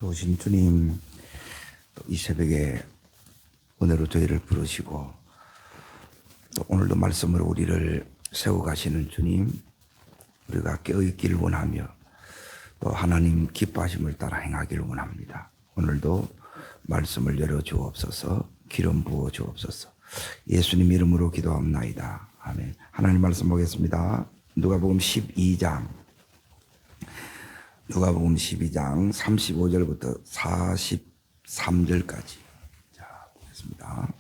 오신 주님, 또 이 새벽에 은혜로 저희를 부르시고 또 오늘도 말씀으로 우리를 세워 가시는 주님, 우리가 깨어있기를 원하며 또 하나님 기뻐하심을 따라 행하기를 원합니다. 오늘도 말씀을 열어 주옵소서, 기름 부어 주옵소서. 예수님 이름으로 기도합나이다. 아멘. 하나님 말씀 보겠습니다. 누가복음 12장 35절부터 43절까지. 자, 보겠습니다.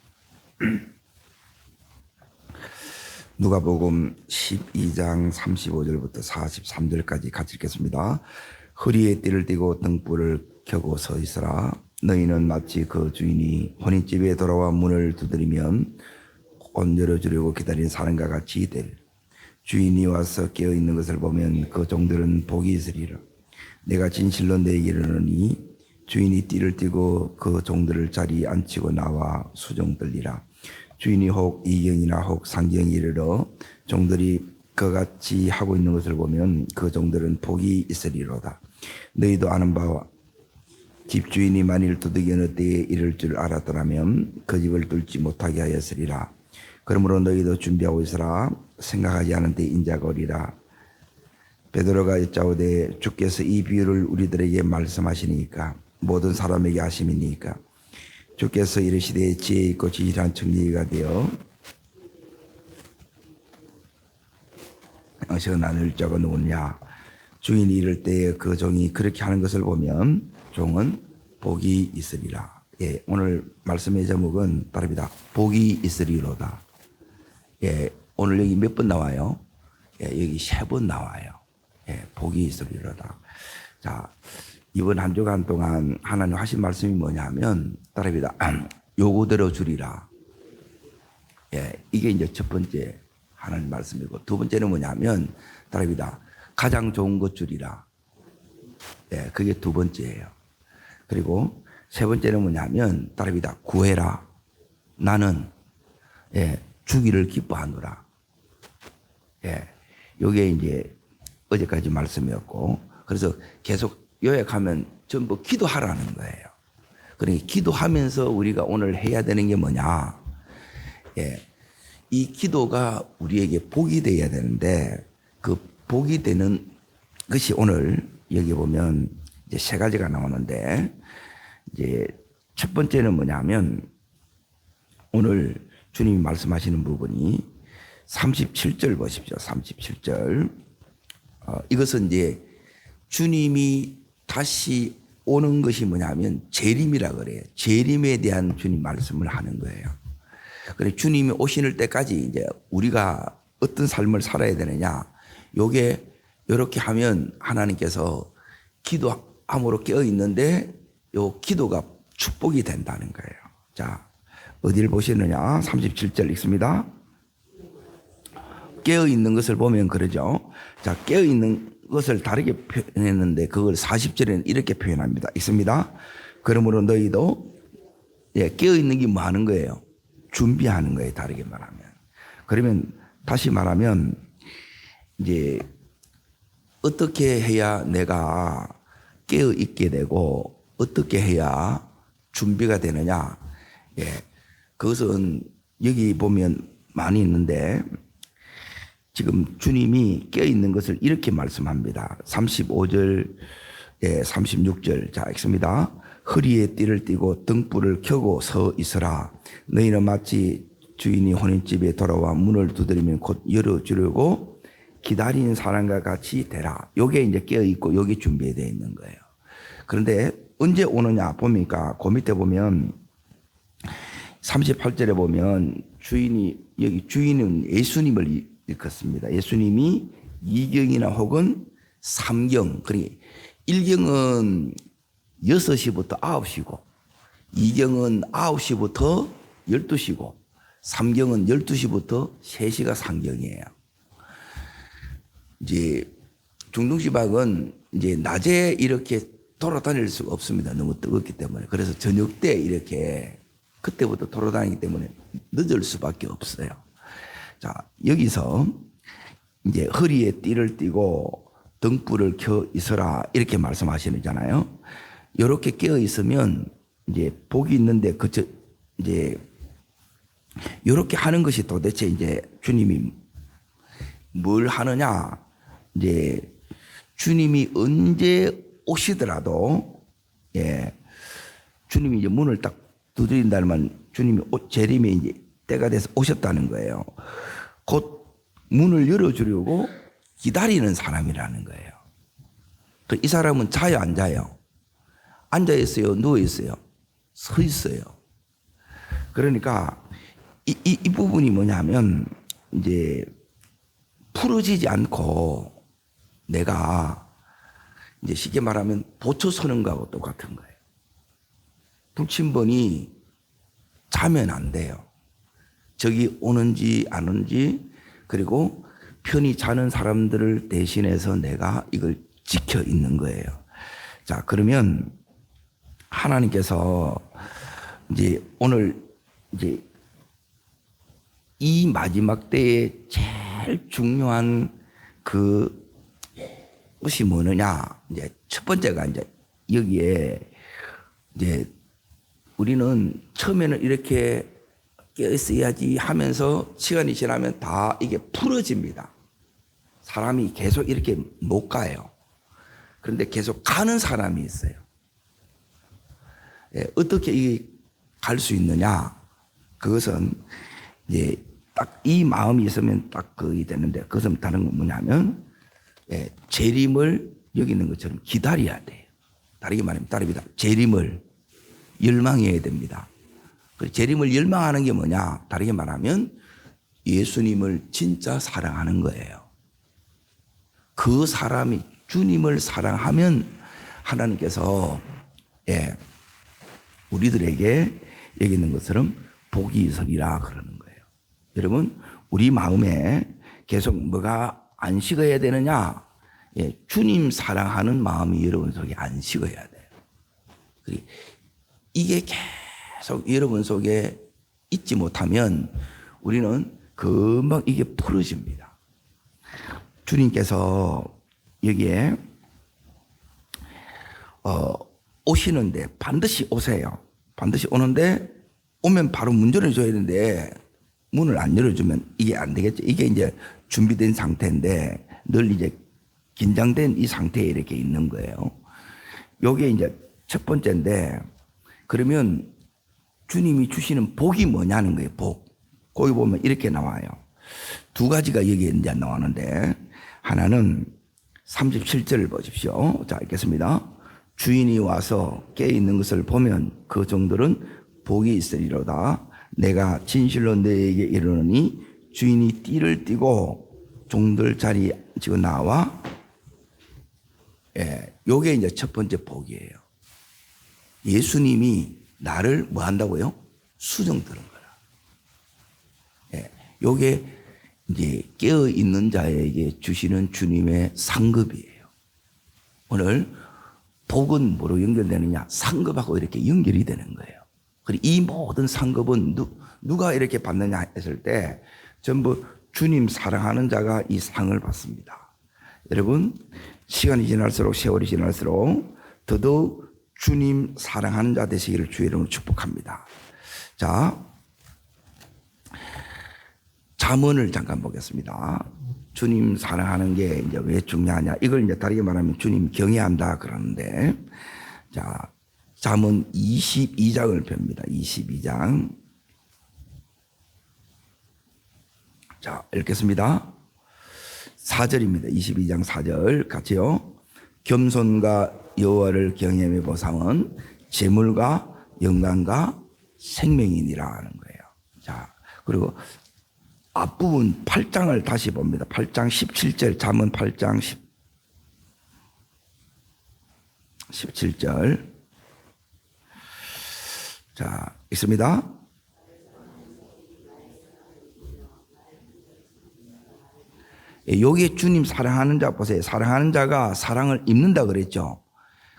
누가복음 12장 35절부터 43절까지 같이 읽겠습니다. 허리에 띠를 띠고 등불을 켜고 서 있으라. 너희는 마치 그 주인이 혼인집에 돌아와 문을 두드리면 곧 열어주려고 기다리는 사람과 같이 되리라. 주인이 와서 깨어있는 것을 보면 그 종들은 복이 있으리라. 내가 진실로 너희에게 이르노니 주인이 띠를 띠고 그 종들을 자리에 앉히고 나와 수종 들리라. 주인이 혹 이경이나 혹 상경이 이르러 종들이 그같이 하고 있는 것을 보면 그 종들은 복이 있으리로다. 너희도 아는 바와 집주인이 만일 두들겨 어느 때에 이를 줄 알았더라면 그 집을 뚫지 못하게 하였으리라. 그러므로 너희도 준비하고 있으라. 생각하지 않은 때 인자가 오리라. 베드로가 여짜오되 주께서 이 비유를 우리들에게 말씀하시니까 모든 사람에게 하심이니까 주께서 이르시되 지혜 있고 지질한 청지기가 되어 어서 나눌 자가 누구냐. 주인이 이를 때에 그 종이 그렇게 하는 것을 보면 종은 복이 있으리라. 예, 오늘 말씀의 제목은 다릅니다. 복이 있으리로다. 예, 오늘 여기 몇 번 나와요? 예, 여기 3번 나와요. 예, 복이 있으리로다. 자, 이번 한 주간 동안 하나님 하신 말씀이 뭐냐면 따릅니다. 요구대로 주리라. 예, 이게 이제 첫 번째 하나님 말씀이고, 두 번째는 뭐냐면 따릅니다. 가장 좋은 것 주리라. 예, 그게 두 번째예요. 그리고 세 번째는 뭐냐면 따릅니다. 구해라. 나는 주기를 기뻐하노라. 예, 요게 이제 어제까지 말씀이었고, 그래서 계속 요약하면 전부 기도하라는 거예요. 그러니까 기도하면서 우리가 오늘 해야 되는 게 뭐냐. 예, 이 기도가 우리에게 복이 되어야 되는데 그 복이 되는 것이 오늘 여기 보면 이제 3가지가 나오는데, 이제 첫 번째는 뭐냐면 오늘 주님이 말씀하시는 부분이 37절 보십시오. 37절. 이것은 이제 주님이 다시 오는 것이 뭐냐면 재림이라 그래요. 재림에 대한 주님 말씀을 하는 거예요. 그래, 주님이 오시는 때까지 이제 우리가 어떤 삶을 살아야 되느냐. 요게 이렇게 하면 하나님께서 기도함으로 깨어 있는데 요 기도가 축복이 된다는 거예요. 자, 어디를 보시느냐? 37절 읽습니다. 깨어 있는 것을 보면 그러죠. 자, 깨어 있는 것을 다르게 표현했는데 그걸 40절에는 이렇게 표현합니다. 있습니다. 그러므로 너희도 깨어 있는 게 뭐 하는 거예요? 준비하는 거예요. 다르게 말하면. 그러면 다시 말하면 이제 어떻게 해야 내가 깨어 있게 되고 어떻게 해야 준비가 되느냐? 예, 그것은 여기 보면 많이 있는데 지금 주님이 깨어있는 것을 이렇게 말씀합니다. 35절, 36절. 자, 읽습니다. 허리에 띠를 띠고 등불을 켜고 서 있으라. 너희는 마치 주인이 혼인집에 돌아와 문을 두드리면 곧 열어주려고 기다리는 사람과 같이 되라. 요게 이제 깨어있고 요게 준비되어 있는 거예요. 그런데 언제 오느냐 보니까 그 밑에 보면 38절에 보면 여기 주인은 예수님을 일컫습니다. 예수님이 2경이나 혹은 3경, 그러니까 1경은 6시부터 9시고 2경은 9시부터 12시고 3경은 12시부터 3시가 상경이에요. 이제 중동지방은 이제 낮에 이렇게 돌아다닐 수가 없습니다. 너무 뜨겁기 때문에. 그래서 저녁 때 이렇게 그때부터 돌아다니기 때문에 늦을 수밖에 없어요. 자, 여기서 이제 허리에 띠를 띠고 등불을 켜 있어라 이렇게 말씀하시잖아요. 이렇게 깨어 있으면 이제 복이 있는데 그저 이제 이렇게 하는 것이 도대체 이제 주님이 뭘 하느냐? 이제 주님이 언제 오시더라도 주님이 이제 문을 딱 두드린다면 주님이 재림이 이제 때가 돼서 오셨다는 거예요. 곧 문을 열어주려고 기다리는 사람이라는 거예요. 이 사람은 자요, 안 자요? 앉아 있어요, 누워 있어요, 서 있어요. 그러니까 이 부분이 뭐냐면 이제 풀어지지 않고 내가 이제 쉽게 말하면 보초 서는 거하고 똑같은 거예요. 불침번이 자면 안 돼요. 적이 오는지 안 오는지, 그리고 편히 자는 사람들을 대신해서 내가 이걸 지켜 있는 거예요. 자, 그러면 하나님께서 이제 오늘 이제 이 마지막 때에 제일 중요한 것이 뭐느냐? 이제 첫 번째가 이제 여기에 이제 우리는 처음에는 이렇게 깨어 있어야지 하면서 시간이 지나면 다 이게 풀어집니다. 사람이 계속 이렇게 못 가요. 그런데 계속 가는 사람이 있어요. 어떻게 이게 갈 수 있느냐? 그것은 이제 딱 이 마음이 있으면 딱 그게 되는데, 그것은 다른 건 뭐냐면 재림을 여기 있는 것처럼 기다려야 돼요. 다르게 말하면 다릅니다. 재림을 열망해야 됩니다. 재림을 열망하는 게 뭐냐? 다르게 말하면 예수님을 진짜 사랑하는 거예요. 그 사람이 주님을 사랑하면 하나님께서 우리들에게 여기 있는 것처럼 복이 있으리라 그러는 거예요. 여러분, 우리 마음에 계속 뭐가 안 식어야 되느냐? 주님 사랑하는 마음이 여러분 속에 안 식어야 돼요. 이게 계속 여러분 속에 있지 못하면 우리는 금방 이게 풀어집니다. 주님께서 여기에 오시는데 반드시 오세요. 반드시 오는데 오면 바로 문 열어줘야 되는데 문을 안 열어주면 이게 안 되겠죠. 이게 이제 준비된 상태인데 늘 이제 긴장된 이 상태에 이렇게 있는 거예요. 요게 이제 첫 번째인데, 그러면 주님이 주시는 복이 뭐냐는 거예요. 복. 거기 보면 이렇게 나와요. 두 가지가 여기에 이제 나오는데, 하나는 37절을 보십시오. 자, 읽겠습니다. 주인이 와서 깨어 있는 것을 보면 그 종들은 복이 있으리로다. 내가 진실로 너에게 이르노니 주인이 띠를 띠고 종들 자리에 지금 나와. 요게 이제 첫 번째 복이에요. 예수님이 나를 뭐 한다고요? 수정 들은 거라. 요게 이제 깨어 있는 자에게 주시는 주님의 상급이에요. 오늘 복은 뭐로 연결되느냐? 상급하고 이렇게 연결이 되는 거예요. 그리고 이 모든 상급은 누가 이렇게 받느냐 했을 때 전부 주님 사랑하는 자가 이 상을 받습니다. 여러분, 시간이 지날수록, 세월이 지날수록 더더욱 주님 사랑하는 자 되시기를 주의 이름으로 축복합니다. 자, 잠언을 잠깐 보겠습니다. 주님 사랑하는 게 이제 왜 중요하냐? 이걸 이제 다르게 말하면 주님 경외한다 그러는데, 자, 잠언 22장을 봅니다. 22장. 자, 읽겠습니다. 4절입니다. 22장 4절 같이요. 겸손과 여호와를 경외하며 보상은 재물과 영광과 생명이니라 하는 거예요. 자, 그리고 앞부분 8장을 다시 봅니다. 8장 17절, 잠언 8장 17절. 자, 있습니다. 여기에 주님 사랑하는 자 보세요. 사랑하는 자가 사랑을 입는다 그랬죠.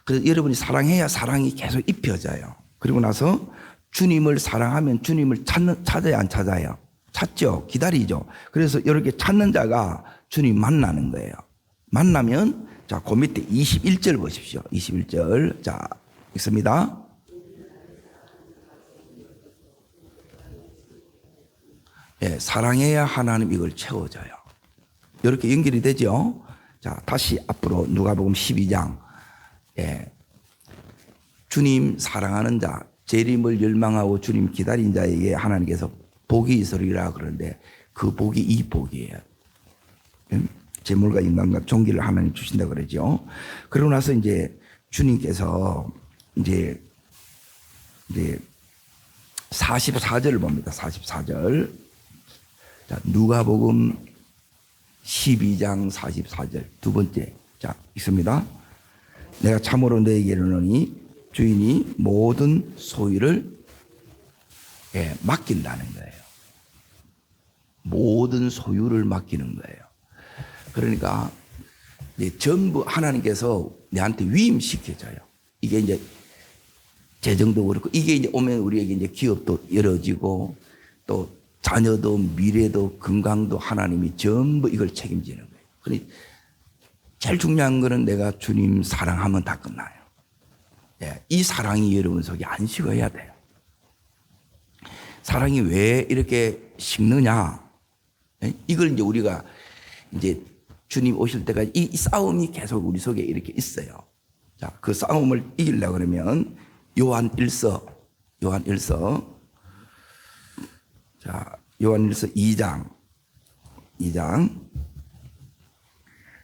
그래서 여러분이 사랑해야 사랑이 계속 입혀져요. 그리고 나서 주님을 사랑하면 주님을 찾아야 안 찾아요? 찾죠. 기다리죠. 그래서 이렇게 찾는 자가 주님 만나는 거예요. 만나면, 자, 그 밑에 21절 보십시오. 21절. 자, 있습니다. 예, 사랑해야 하나님 이걸 채워줘요. 이렇게 연결이 되죠. 자, 다시 앞으로 누가복음 12장. 예, 주님 사랑하는 자, 재림을 열망하고 주님 기다린 자에게 하나님께서 복이 있으리라 그러는데 그 복이 이 복이에요. 재물과 인간과 종기를 하나님 주신다 그러죠. 그러고 나서 이제 주님께서 이제 44절을 봅니다. 44절. 자, 누가복음 12장 44절 두 번째. 자, 있습니다. 내가 참으로 너에게 이르노니 주인이 모든 소유를 맡긴다는 거예요. 모든 소유를 맡기는 거예요. 그러니까 이제 전부 하나님께서 내한테 위임시켜줘요. 이게 이제 재정도 그렇고 이게 이제 오면 우리에게 이제 기업도 열어지고 또 자녀도 미래도 건강도 하나님이 전부 이걸 책임지는 거예요. 그러니 제일 중요한 거는 내가 주님 사랑하면 다 끝나요. 예, 이 사랑이 여러분 속에 안 식어야 돼요. 사랑이 왜 이렇게 식느냐? 예? 이걸 이제 우리가 이제 주님 오실 때까지 이 싸움이 계속 우리 속에 이렇게 있어요. 자, 그 싸움을 이기려고 그러면 요한 1서 자, 요한 1서 2장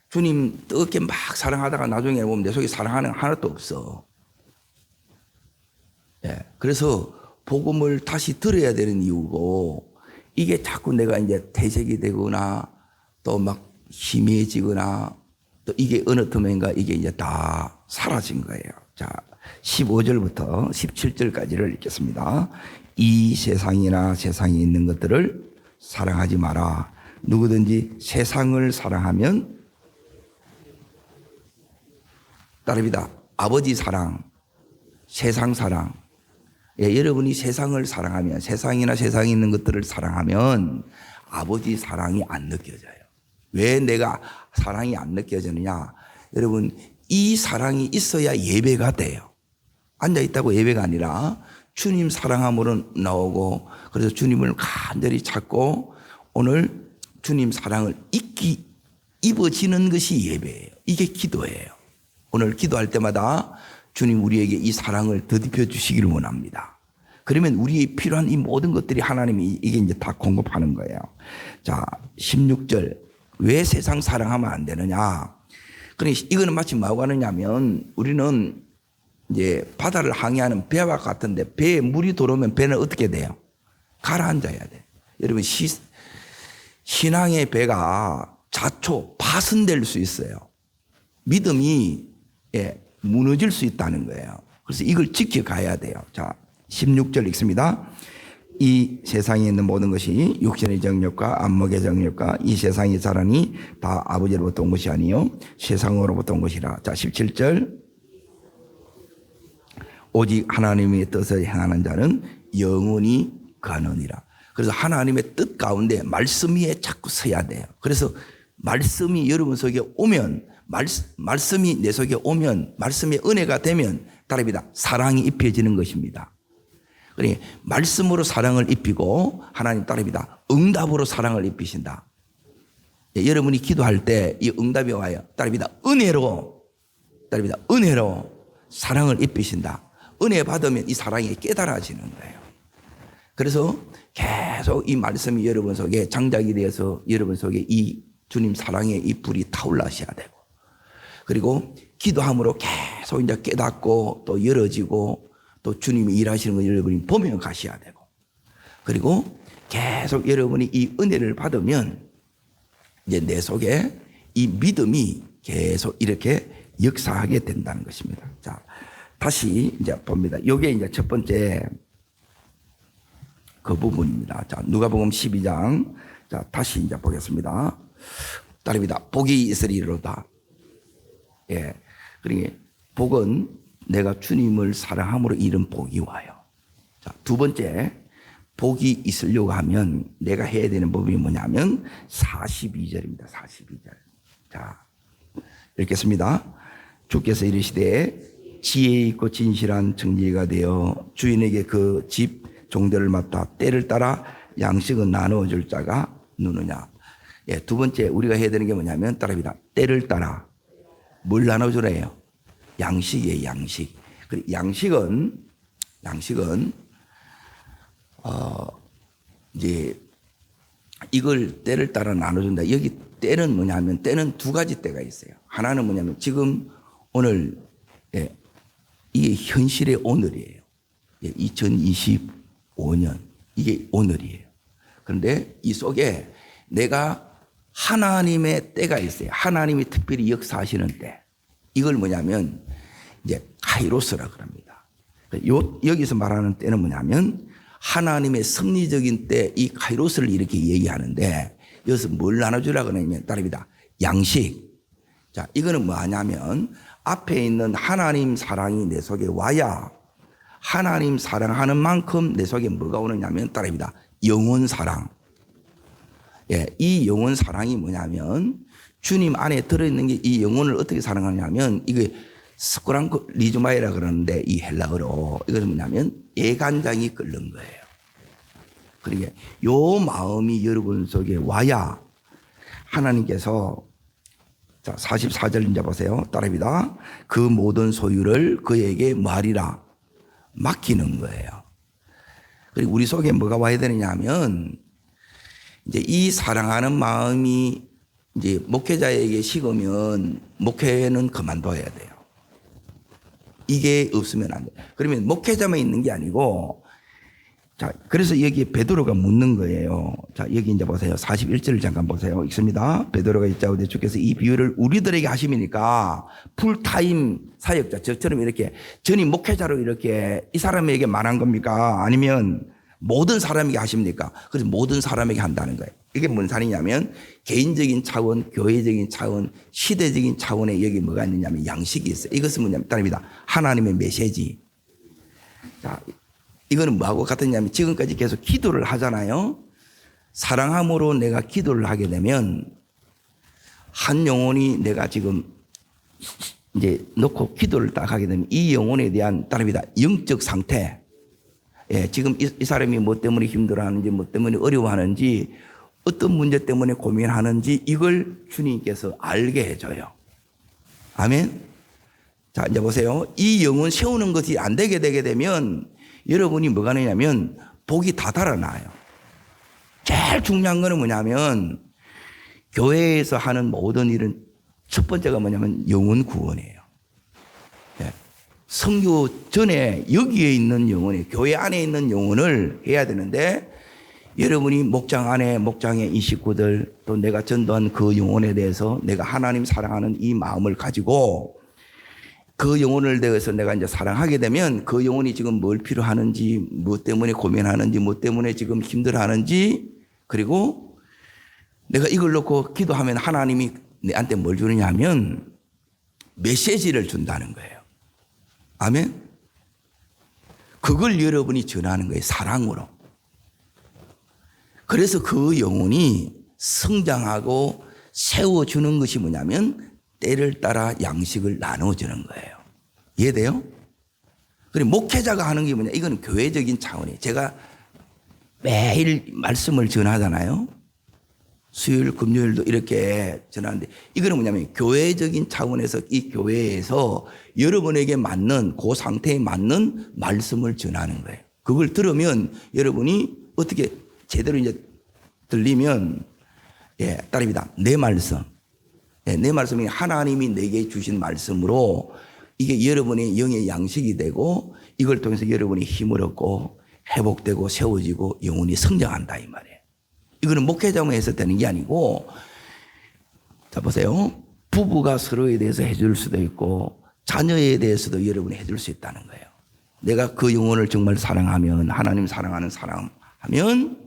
주님 뜨겁게 막 사랑하다가 나중에 보면 내 속에 사랑하는 거 하나도 없어. 예, 그래서 복음을 다시 들어야 되는 이유고 이게 자꾸 내가 이제 퇴색이 되거나 또 막 희미해지거나 또 이게 어느 틈인가 이게 이제 다 사라진 거예요. 자, 15절부터 17절까지를 읽겠습니다. 이 세상이나 세상에 있는 것들을 사랑하지 마라. 누구든지 세상을 사랑하면 따릅니다. 아버지 사랑, 세상 사랑. 예, 여러분이 세상을 사랑하면 세상이나 세상에 있는 것들을 사랑하면 아버지 사랑이 안 느껴져요. 왜 내가 사랑이 안 느껴지느냐? 여러분 이 사랑이 있어야 예배가 돼요. 앉아있다고 예배가 아니라 주님 사랑함으로 나오고 그래서 주님을 간절히 찾고 오늘 주님 사랑을 입어지는 것이 예배예요. 이게 기도예요. 오늘 기도할 때마다 주님 우리에게 이 사랑을 더딥혀 주시기를 원합니다. 그러면 우리의 필요한 이 모든 것들이 하나님이 이게 이제 다 공급하는 거예요. 자, 16절. 왜 세상 사랑하면 안 되느냐? 그러니 이거는 마치 뭐하고 하느냐면 우리는 이제 바다를 항해하는 배와 같은데 배에 물이 들어오면 배는 어떻게 돼요? 가라앉아야 돼. 여러분 신앙의 배가 자초 파손될 수 있어요. 믿음이 무너질 수 있다는 거예요. 그래서 이걸 지켜가야 돼요. 자, 16절 읽습니다. 이 세상에 있는 모든 것이 육신의 정욕과 안목의 정욕과 이 세상의 자랑이 다 아버지로부터 온 것이 아니요 세상으로부터 온 것이라. 자, 17절. 오직 하나님의 뜻을 행하는 자는 영원히 가느니라. 그래서 하나님의 뜻 가운데 말씀 위에 자꾸 서야 돼요. 그래서 말씀이 여러분 속에 오면 말씀이 내 속에 오면 말씀의 은혜가 되면 따릅니다. 사랑이 입혀지는 것입니다. 그러니 말씀으로 사랑을 입히고 하나님 따릅니다. 응답으로 사랑을 입히신다. 예, 여러분이 기도할 때 이 응답이 와요. 따릅니다. 은혜로 사랑을 입히신다. 은혜 받으면 이 사랑이 깨달아지는 거예요. 그래서 계속 이 말씀이 여러분 속에 장작이 되어서 여러분 속에 이 주님 사랑의 이 불이 타올라셔야 되고 그리고 기도함으로 계속 이제 깨닫고 또 열어지고 또 주님이 일하시는 걸 여러분이 보며 가셔야 되고 그리고 계속 여러분이 이 은혜를 받으면 이제 내 속에 이 믿음이 계속 이렇게 역사하게 된다는 것입니다. 자, 다시 이제 봅니다. 이게 이제 첫 번째 그 부분입니다. 자, 누가복음 12장. 자, 다시 이제 보겠습니다. 따릅니다. 복이 있으리로다. 예. 그러니 복은 내가 주님을 사랑함으로 이룬 복이 와요. 자, 두 번째, 복이 있으려고 하면 내가 해야 되는 법이 뭐냐면 42절입니다. 42절. 자, 읽겠습니다. 주께서 이르시되 지혜 있고 진실한 청지기가 되어 주인에게 그 집 종대를 맡아 때를 따라 양식은 나누어 줄 자가 누느냐. 예, 두 번째 우리가 해야 되는 게 뭐냐면 따라합니다. 때를 따라 뭘 나눠주래요? 양식이에요, 양식. 그리고 양식은 이제 이걸 때를 따라 나눠준다. 여기 때는 뭐냐면 때는 두 가지 때가 있어요. 하나는 뭐냐면 지금 오늘, 예, 이게 현실의 오늘이에요. 예, 2025년 이게 오늘이에요. 그런데 이 속에 내가 하나님의 때가 있어요. 하나님이 특별히 역사하시는 때. 이걸 뭐냐면 이제 카이로스라 그럽니다. 여기서 말하는 때는 뭐냐면 하나님의 섭리적인 때, 이 카이로스를 이렇게 얘기하는데 여기서 뭘 나눠주라 그러냐면 따릅니다. 양식. 자, 이거는 뭐 하냐면 앞에 있는 하나님 사랑이 내 속에 와야 하나님 사랑하는 만큼 내 속에 뭐가 오느냐면 따릅니다. 영혼 사랑. 예, 이 영혼 사랑이 뭐냐면 주님 안에 들어있는 게 이 영혼을 어떻게 사랑하냐면 이게 스크랑크 리즈마이라 그러는데 이 헬라어로 이것은 뭐냐면 애간장이 끓는 거예요. 그러게 요 마음이 여러분 속에 와야 하나님께서 자 44절 이제 보세요. 따라합니다. 그 모든 소유를 그에게 말이라 맡기는 거예요. 그리고 우리 속에 뭐가 와야 되느냐 하면 이제 이 사랑하는 마음이 이제 목회자에게 식으면 목회는 그만둬야 돼요. 이게 없으면 안 돼요. 그러면 목회자만 있는 게 아니고, 자, 그래서 여기 베드로가 묻는 거예요. 자, 여기 이제 보세요. 41절을 잠깐 보세요. 읽습니다. 베드로가 있자오되 주께서 이 비유를 우리들에게 하심이니까 풀타임 사역자, 저처럼 이렇게 전임 목회자로 이렇게 이 사람에게 말한 겁니까? 아니면 모든 사람에게 하십니까? 그래서 모든 사람에게 한다는 거예요. 이게 뭔 말이냐면 개인적인 차원, 교회적인 차원, 시대적인 차원에 여기 뭐가 있느냐면 양식이 있어요. 이것은 뭐냐면 따릅니다. 하나님의 메시지. 자, 이거는 뭐하고 같았냐면 지금까지 계속 기도를 하잖아요. 사랑함으로 내가 기도를 하게 되면 한 영혼이 내가 지금 이제 놓고 기도를 딱 하게 되면 이 영혼에 대한 따릅니다. 영적 상태. 예, 지금 이 사람이 뭐 때문에 힘들어하는지 뭐 때문에 어려워하는지 어떤 문제 때문에 고민하는지 이걸 주님께서 알게 해줘요. 아멘. 자, 이제 보세요. 이 영혼 세우는 것이 안 되게 되면 여러분이 뭐가 되냐면 복이 다 달아나요. 제일 중요한 거는 뭐냐면 교회에서 하는 모든 일은 첫 번째가 뭐냐면 영혼 구원이에요. 예. 선교 전에 여기에 있는 영혼이 교회 안에 있는 영혼을 해야 되는데 여러분이 목장 안에 목장의 이 식구들 또 내가 전도한 그 영혼에 대해서 내가 하나님 사랑하는 이 마음을 가지고 그 영혼을 대해서 내가 이제 사랑하게 되면 그 영혼이 지금 뭘 필요하는지 뭐 때문에 고민하는지 뭐 때문에 지금 힘들어하는지 그리고 내가 이걸 놓고 기도하면 하나님이 내한테 뭘 주느냐 하면 메시지를 준다는 거예요. 아멘. 그걸 여러분이 전하는 거예요. 사랑으로. 그래서 그 영혼이 성장하고 세워주는 것이 뭐냐면 때를 따라 양식을 나눠주는 거예요. 이해돼요? 그리고 목회자가 하는 게 뭐냐? 이건 교회적인 차원이에요. 제가 매일 말씀을 전하잖아요. 수요일, 금요일도 이렇게 전하는데 이거는 뭐냐면 교회적인 차원에서 이 교회에서 여러분에게 맞는 그 상태에 맞는 말씀을 전하는 거예요. 그걸 들으면 여러분이 어떻게 제대로 이제 들리면 예, 따릅니다. 내 말씀. 예, 내 말씀이 하나님이 내게 주신 말씀으로 이게 여러분의 영의 양식이 되고 이걸 통해서 여러분이 힘을 얻고 회복되고 세워지고 영혼이 성장한다 이 말이에요. 이거는 목회자만 해서 되는 게 아니고 자 보세요. 부부가 서로에 대해서 해줄 수도 있고 자녀에 대해서도 여러분이 해줄 수 있다는 거예요. 내가 그 영혼을 정말 사랑하면 하나님 사랑하는 사랑하면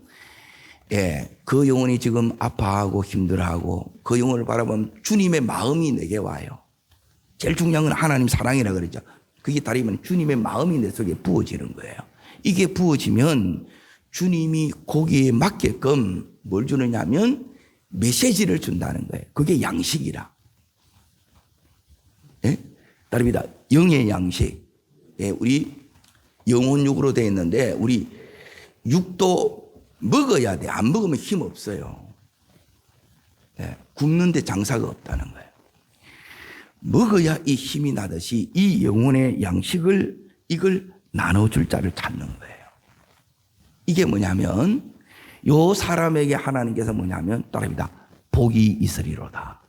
예, 그 영혼이 지금 아파하고 힘들어하고 그 영혼을 바라보면 주님의 마음이 내게 와요. 제일 중요한 건 하나님 사랑이라 그러죠. 그게 다르면 주님의 마음이 내 속에 부어지는 거예요. 이게 부어지면 주님이 거기에 맞게끔 뭘 주느냐 하면 메시지를 준다는 거예요. 그게 양식이라. 예? 다릅니다. 영의 양식. 예, 우리 영혼육으로 되어 있는데 우리 육도 먹어야 돼. 안 먹으면 힘 없어요. 예, 굶는데 장사가 없다는 거예요. 먹어야 이 힘이 나듯이 이 영혼의 양식을 이걸 나눠줄 자를 찾는 거예요. 이게 뭐냐면 요 사람에게 하나님께서 뭐냐면 따라합니다. 복이 있으리로다.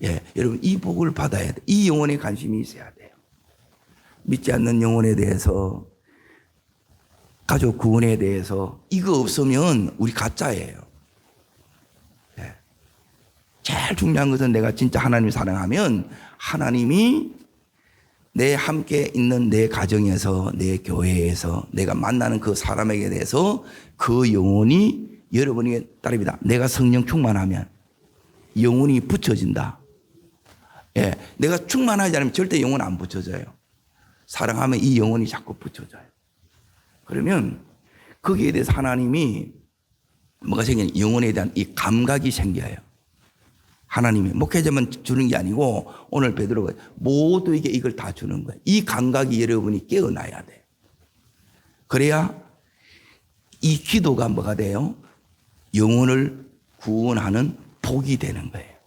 예, 여러분 이 복을 받아야 돼. 이 영혼에 관심이 있어야 돼요. 믿지 않는 영혼에 대해서 가족 구원에 대해서 이거 없으면 우리 가짜예요. 예. 제일 중요한 것은 내가 진짜 하나님을 사랑하면 하나님이 내 함께 있는 내 가정에서 내 교회에서 내가 만나는 그 사람에게 대해서 그 영혼이 여러분에게 따릅니다. 내가 성령 충만하면 영혼이 붙여진다. 예, 내가 충만하지 않으면 절대 영혼 안 붙여져요. 사랑하면 이 영혼이 자꾸 붙여져요. 그러면 거기에 대해서 하나님이 뭐가 생기냐? 영혼에 대한 이 감각이 생겨요. 하나님이 목회자만 주는 게 아니고 오늘 베드로가 모두에게 이걸 다 주는 거예요. 이 감각이 여러분이 깨어나야 돼요. 그래야 이 기도가 뭐가 돼요? 영혼을 구원하는 복이 되는 거예요.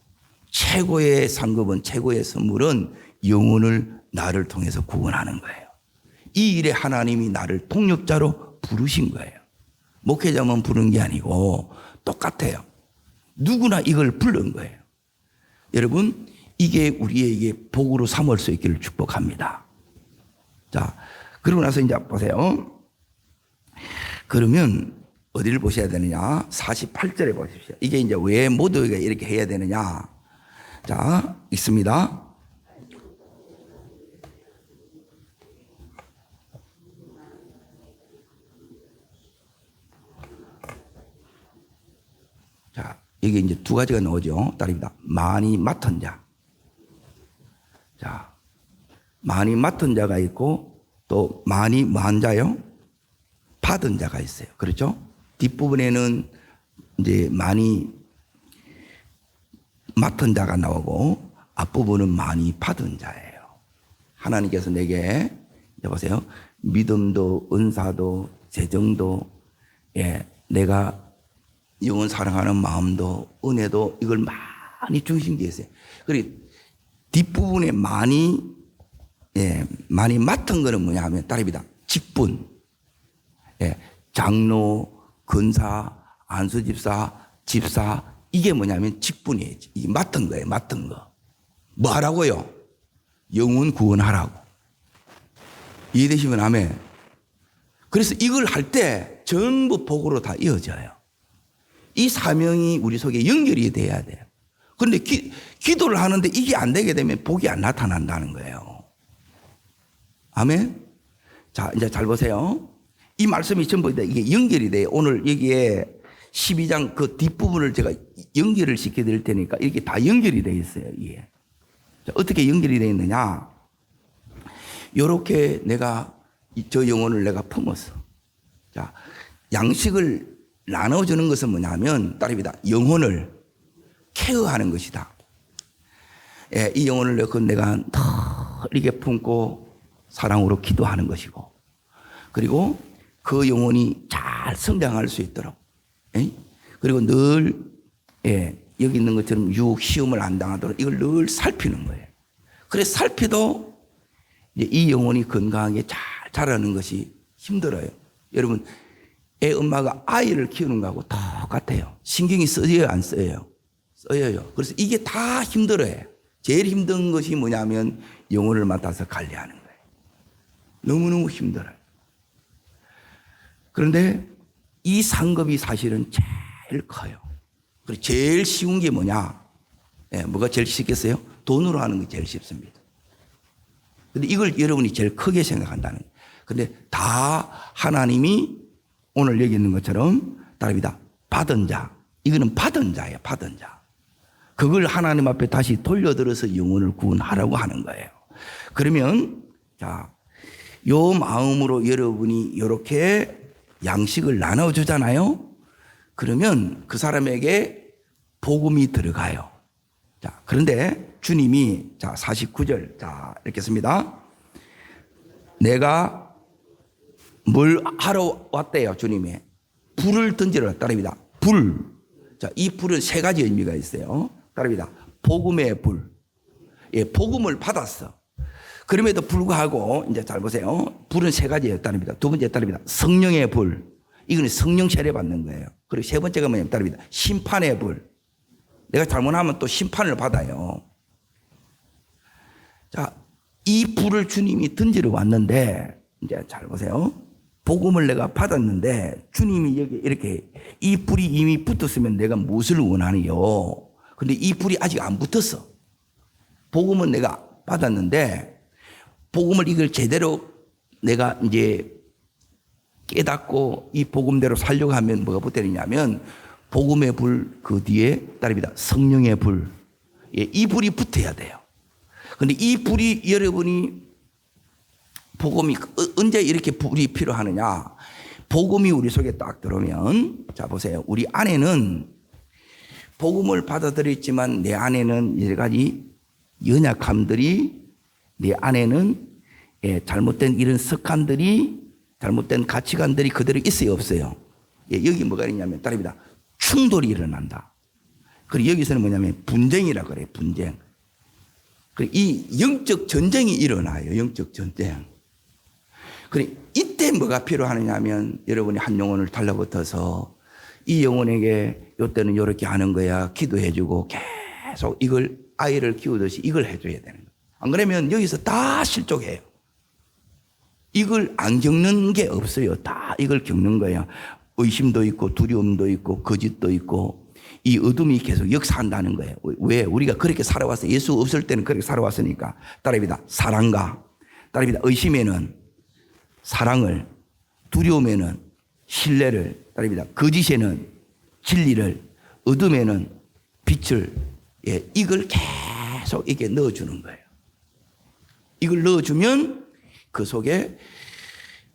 최고의 상급은 최고의 선물은 영혼을 나를 통해서 구원하는 거예요. 이 일에 하나님이 나를 동력자로 부르신 거예요. 목회자만 부른 게 아니고 똑같아요. 누구나 이걸 부른 거예요. 여러분 이게 우리에게 복으로 삼을 수 있기를 축복합니다. 자, 그러고 나서 이제 보세요. 그러면 어디를 보셔야 되느냐? 48절에 보십시오. 이게 이제 왜 모두가 이렇게 해야 되느냐? 자, 있습니다. 자, 여기 이제 두 가지가 나오죠. 따릅니다. 많이 맡은 자. 자, 많이 맡은 자가 있고 또 많이 뭐한 자요? 받은 자가 있어요. 그렇죠? 뒷부분에는 이제 많이 맡은 자가 나오고 앞부분은 많이 받은 자예요. 하나님께서 내게 여보세요. 믿음도 은사도 재정도 예, 내가 영혼 사랑하는 마음도 은혜도 이걸 많이 주신 게 있어요. 그리고 뒷부분에 많이 예, 많이 맡은 거는 뭐냐 하면 따릅니다. 직분. 예, 장로, 근사, 안수집사, 집사 이게 뭐냐면 직분이에요. 이게 맡은 거예요. 맡은 거. 뭐 하라고요? 영혼 구원하라고. 이해되시면 아멘. 그래서 이걸 할 때 전부 복으로 다 이어져요. 이 사명이 우리 속에 연결이 돼야 돼요. 그런데 기도를 하는데 이게 안 되게 되면 복이 안 나타난다는 거예요. 아멘. 자, 이제 잘 보세요. 이 말씀이 전부 다 이게 연결이 돼요. 오늘 여기에 12장 그 뒷부분을 제가 연결을 시켜드릴 테니까 이렇게 다 연결이 되어 있어요. 이게. 자, 어떻게 연결이 되어 있느냐? 요렇게 내가 저 영혼을 내가 품었어. 자, 양식을 나눠주는 것은 뭐냐면 따릅니다. 영혼을 케어하는 것이다. 예, 이 영혼을 내가 더 이렇게 품고 사랑으로 기도하는 것이고 그리고 그 영혼이 잘 성장할 수 있도록 예? 그리고 늘 예, 여기 있는 것처럼 유혹 시험을 안 당하도록 이걸 늘 살피는 거예요. 그래서 살피도 이제 이 영혼이 건강하게 잘 자라는 것이 힘들어요. 여러분 애 엄마가 아이를 키우는 거하고 똑같아요. 신경이 써져요 안 써요? 써요. 그래서 이게 다 힘들어요. 제일 힘든 것이 뭐냐면 영혼을 맡아서 관리하는 거예요. 너무너무 힘들어요. 그런데 이 상급이 사실은 제일 커요. 그리고 제일 쉬운 게 뭐냐? 예, 뭐가 제일 쉽겠어요? 돈으로 하는 게 제일 쉽습니다. 근데 이걸 여러분이 제일 크게 생각한다는 거예요. 근데 다 하나님이 오늘 여기 있는 것처럼 따릅니다. 받은 자. 이거는 받은 자예요. 받은 자. 그걸 하나님 앞에 다시 돌려들어서 영혼을 구원하라고 하는 거예요. 그러면 자, 요 마음으로 여러분이 이렇게 양식을 나눠주잖아요. 그러면 그 사람에게 복음이 들어가요. 자, 그런데 주님이 자 49절 자 이렇게 씁니다. 내가 뭘 하러 왔대요? 주님이 불을 던지러 따릅니다. 불. 자, 이 불은 세 가지 의미가 있어요. 따릅니다. 복음의 불. 예, 복음을 받았어. 그럼에도 불구하고 이제 잘 보세요. 불은 세 가지에 따릅니다. 두 번째 따릅니다. 성령의 불. 이거는 성령 세례 받는 거예요. 그리고 세 번째가 뭐냐면 따릅니다. 심판의 불. 내가 잘못하면 또 심판을 받아요. 자, 이 불을 주님이 던지러 왔는데 이제 잘 보세요. 복음을 내가 받았는데 주님이 여기 이렇게 이 불이 이미 붙었으면 내가 무엇을 원하니요? 근데 이 불이 아직 안 붙었어. 복음은 내가 받았는데 복음을 이걸 제대로 내가 이제 깨닫고 이 복음대로 살려고 하면 뭐가 붙어야되냐면 복음의 불 그 뒤에 따릅니다. 성령의 불. 예, 이 불이 붙어야 돼요. 근데 이 불이 여러분이 복음이 언제 이렇게 불이 필요하느냐? 복음이 우리 속에 딱 들어오면 자 보세요. 우리 안에는 복음을 받아들였지만 내 안에는 여러 가지 연약함들이 내 안에는 예, 잘못된 이런 습관들이 잘못된 가치관들이 그대로 있어요 없어요? 예, 여기 뭐가 있냐면 따릅니다. 충돌이 일어난다. 그리고 여기서는 뭐냐면 분쟁이라 그래요. 분쟁. 그리고 이 영적 전쟁이 일어나요. 영적 전쟁. 그리고 이때 뭐가 필요하느냐 하면 여러분이 한 영혼을 달라붙어서 이 영혼에게 이때는 이렇게 하는 거야. 기도해주고 계속 이걸 아이를 키우듯이 이걸 해줘야 되는 거예요. 안 그러면 여기서 다 실족해요. 이걸 안 겪는 게 없어요. 다 이걸 겪는 거예요. 의심도 있고 두려움도 있고 거짓도 있고 이 어둠이 계속 역사한다는 거예요. 왜? 우리가 그렇게 살아왔어요. 예수 없을 때는 그렇게 살아왔으니까. 따릅니다. 사랑과 따릅니다. 의심에는 사랑을, 두려움에는 신뢰를, 따릅니다. 거짓에는 진리를, 어둠에는 빛을, 예, 이걸 계속 이렇게 넣어주는 거예요. 이걸 넣어주면 그 속에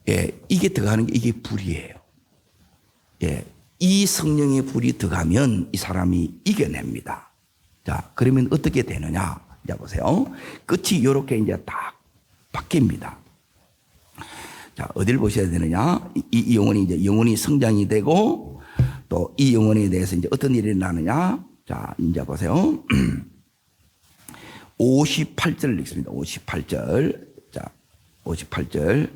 예, 이게 들어가는 게 이게 불이에요. 예, 이 성령의 불이 들어가면 이 사람이 이겨냅니다. 자, 그러면 어떻게 되느냐? 자, 보세요. 끝이 이렇게 이제 딱 바뀝니다. 자, 어딜 보셔야 되느냐? 이 영혼이 이제 영혼이 성장이 되고 또 이 영혼에 대해서 이제 어떤 일이 일어나느냐? 자, 이제 보세요. 58절 읽습니다. 58절. 자, 58절.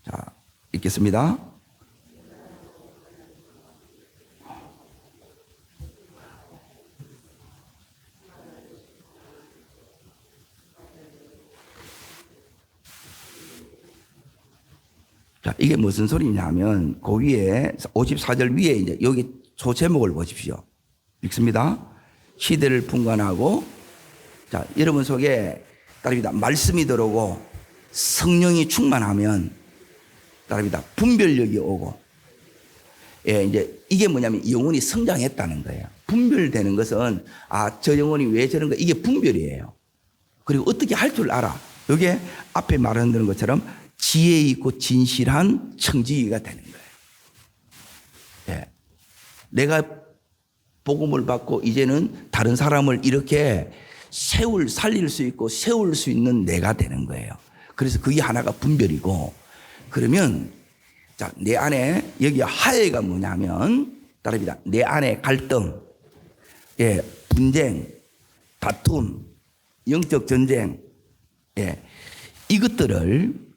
자, 읽겠습니다. 자, 이게 무슨 소리냐면, 그 위에, 54절 위에 이제 여기 소제목을 보십시오. 읽습니다. 시대를 분간하고, 자, 여러분 속에, 따릅니다. 말씀이 들어오고, 성령이 충만하면, 따릅니다. 분별력이 오고, 예, 이제 이게 뭐냐면, 영혼이 성장했다는 거예요. 분별되는 것은, 아, 저 영혼이 왜 저런 거, 이게 분별이에요. 그리고 어떻게 할 줄 알아. 이게 앞에 말하는 것처럼, 지혜 있고 진실한 청지기가 되는 거예요. 예. 내가 복음을 받고 이제는 다른 사람을 이렇게 살릴 수 있고 세울 수 있는 내가 되는 거예요. 그래서 그게 하나가 분별이고, 그러면 자, 내 안에 여기 하해가 뭐냐면 따릅니다. 내 안에 갈등, 예, 분쟁, 다툼, 영적 전쟁, 예, 이것들을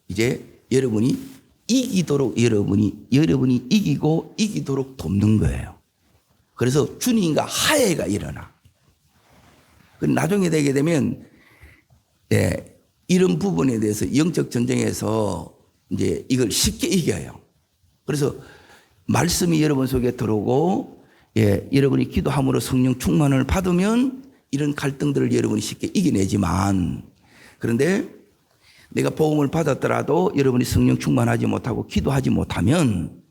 이제 여러분이 이기도록 여러분이 이기도록 돕는 거예요. 그래서 주님과 화해가 일어나. 나중에 되게 되면 예, 이런 부분에 대해서 영적 전쟁에서 이제 이걸 쉽게 이겨요. 그래서 말씀이 여러분 속에 들어오고 예, 여러분이 기도함으로 성령 충만을 받으면 이런 갈등들을 여러분이 쉽게 이겨내지만, 그런데 내가 복음을 받았더라도 여러분이 성령 충만하지 못하고 기도하지 못하면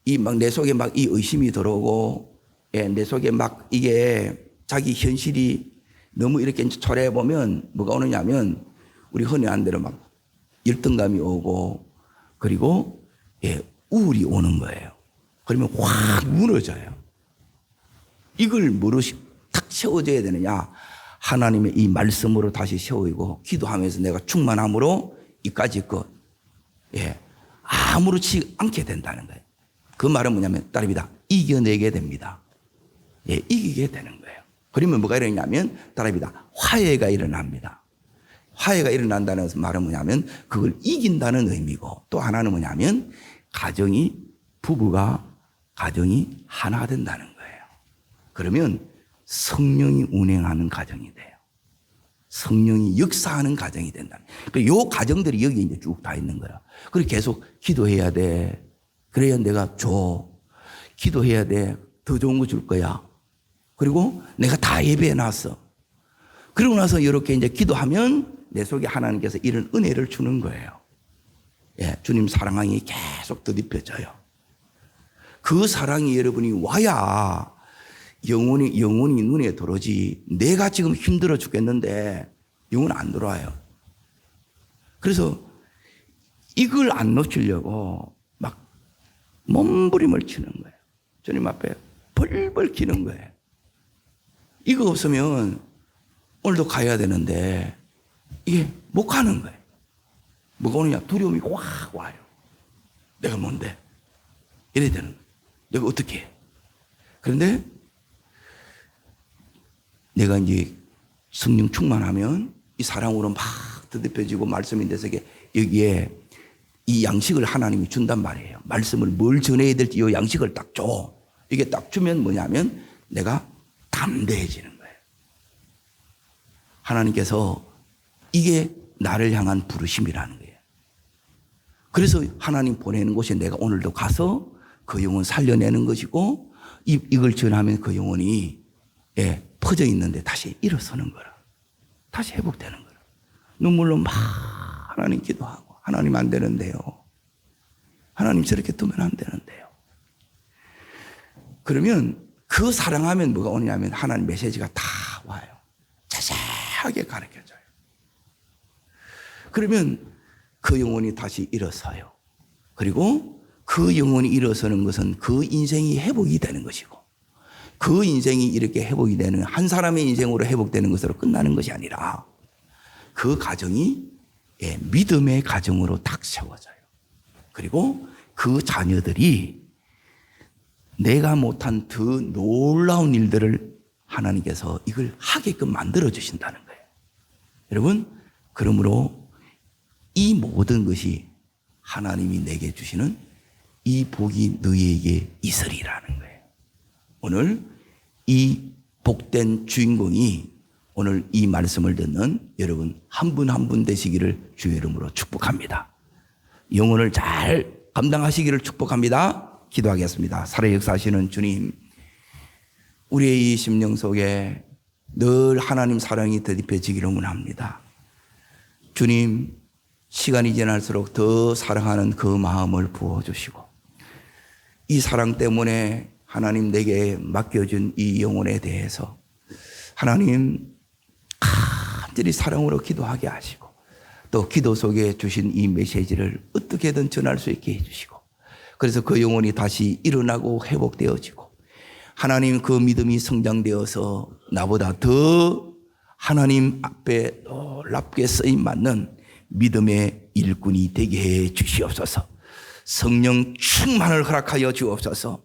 이 막 내 속에 막 이 의심이 들어오고 예, 내 속에 막 이게 자기 현실이 너무 이렇게 초래해 보면 뭐가 오느냐면 우리 흔히 한 대로 막 열등감이 오고 그리고 예, 우울이 오는 거예요. 그러면 확 무너져요. 이걸 탁 세워져야 되느냐? 하나님의 이 말씀으로 다시 세우고 기도하면서 내가 충만함으로 이까지 것 아무렇지 않게 된다는 거예요. 그 말은 뭐냐면 딸입니다. 이겨내게 됩니다. 이기게 되는 거예요. 그러면 뭐가 일어나냐면 딸입니다. 화해가 일어납니다. 화해가 일어난다는 말은 뭐냐면 그걸 이긴다는 의미고, 또 하나는 뭐냐면 부부가 가정이 하나 된다는 거예요. 그러면 성령이 운행하는 가정이 돼요. 성령이 역사하는 가정이 된다는 거예요. 요 가정들이 여기 이제 쭉 다 있는 거예요. 그리고 계속 기도해야 돼. 그래야 내가 줘. 기도해야 돼. 더 좋은 거 줄 거야. 그리고 내가 다 예배해 놨어. 그러고 나서 이렇게 이제 기도하면 내 속에 하나님께서 이런 은혜를 주는 거예요. 주님 사랑이 계속 더딥혀져요. 그 사랑이 여러분이 와야 영혼이 눈에 들어오지. 내가 지금 힘들어 죽겠는데 영혼 안 들어와요. 그래서 이걸 안 놓치려고 막 몸부림을 치는 거예요. 주님 앞에 벌벌 기는 거예요. 이거 없으면 오늘도 가야 되는데 이게 못 가는 거예요. 뭐가 오느냐? 두려움이 확 와요. 내가 뭔데? 이래야 되는 거예요. 내가 어떻게 해? 그런데 내가 이제 성령 충만하면 이 사랑으로 막 더듬혀지고 말씀이 돼서 여기에 이 양식을 하나님이 준단 말이에요. 말씀을 뭘 전해야 될지 이 양식을 딱 줘. 이게 딱 주면 뭐냐면 내가 담대해지는 거예요. 하나님께서 이게 나를 향한 부르심이라는 거예요. 그래서 하나님 보내는 곳에 내가 오늘도 가서 그 영혼 살려내는 것이고, 이걸 전하면 그 영혼이 퍼져 있는데 다시 일어서는 거라. 다시 회복되는 거라. 눈물로 막 하나님 기도하고, 하나님 안 되는데요. 하나님 저렇게 두면 안 되는데요. 그러면 그 사랑하면 뭐가 오냐면 하나님 메시지가 다 와요. 자세하게 가르쳐줘요. 그러면 그 영혼이 다시 일어서요. 그리고 그 영혼이 일어서는 것은 그 인생이 회복이 되는 것이고, 그 인생이 이렇게 회복이 되는 한 사람의 인생으로 회복되는 것으로 끝나는 것이 아니라 그 가정이 믿음의 가정으로 딱 세워져요. 그리고 그 자녀들이 내가 못한 더 놀라운 일들을 하나님께서 이걸 하게끔 만들어 주신다는 거예요. 여러분, 그러므로 이 모든 것이 하나님이 내게 주시는 이 복이 너희에게 있으리라는 거예요. 오늘 이 복된 주인공이 오늘 이 말씀을 듣는 여러분 한 분 한 분 되시기를 주의 이름으로 축복합니다. 영혼을 잘 감당하시기를 축복합니다. 기도하겠습니다. 살아 역사하시는 주님, 우리의 이 심령 속에 늘 하나님 사랑이 더딥혀지기를 원합니다. 주님, 시간이 지날수록 더 사랑하는 그 마음을 부어주시고, 이 사랑 때문에 하나님 내게 맡겨준 이 영혼에 대해서 하나님 간절히 사랑으로 기도하게 하시고, 또 기도 속에 주신 이 메시지를 어떻게든 전할 수 있게 해주시고, 그래서 그 영혼이 다시 일어나고 회복되어지고, 하나님 그 믿음이 성장되어서 나보다 더 하나님 앞에 놀랍게 쓰임 받는 믿음의 일꾼이 되게 해 주시옵소서. 성령 충만을 허락하여 주옵소서.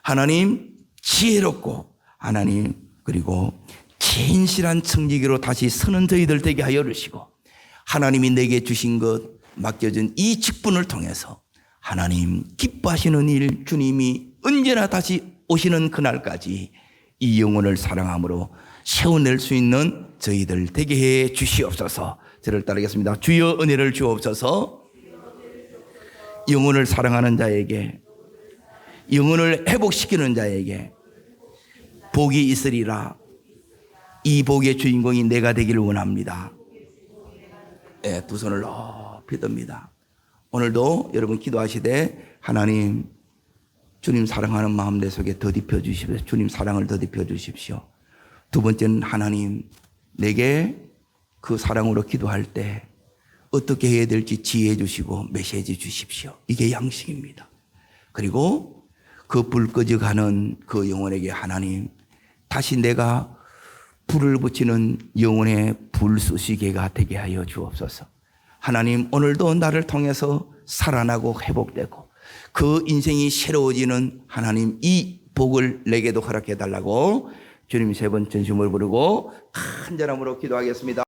하나님 지혜롭고 하나님 그리고 진실한 청지기로 다시 서는 저희들 되게 하여 주시고, 하나님이 내게 주신 것 맡겨준 이 직분을 통해서 하나님 기뻐하시는 일, 주님이 언제나 다시 오시는 그날까지 이 영혼을 사랑함으로 세워낼 수 있는 저희들 되게 해 주시옵소서. 저를 따르겠습니다. 주여 은혜를 주옵소서. 영혼을 사랑하는 자에게, 영혼을 회복시키는 자에게 복이 있으리라. 이 복의 주인공이 내가 되기를 원합니다. 두 손을 높이 듭니다. 오늘도 여러분 기도하시되 하나님, 주님 사랑하는 마음 내 속에 더딥혀 주십시오. 주님 사랑을 더딥혀 주십시오. 두 번째는 하나님, 내게 그 사랑으로 기도할 때 어떻게 해야 될지 지혜해 주시고 메시지 주십시오. 이게 양식입니다. 그리고 그 불 꺼져가는 그 영혼에게 하나님, 다시 내가 불을 붙이는 영혼의 불쏘시개가 되게 하여 주옵소서. 하나님, 오늘도 나를 통해서 살아나고 회복되고 그 인생이 새로워지는 하나님 이 복을 내게도 허락해 달라고 주님 세 번 전심을 부르고 간절함으로 기도하겠습니다.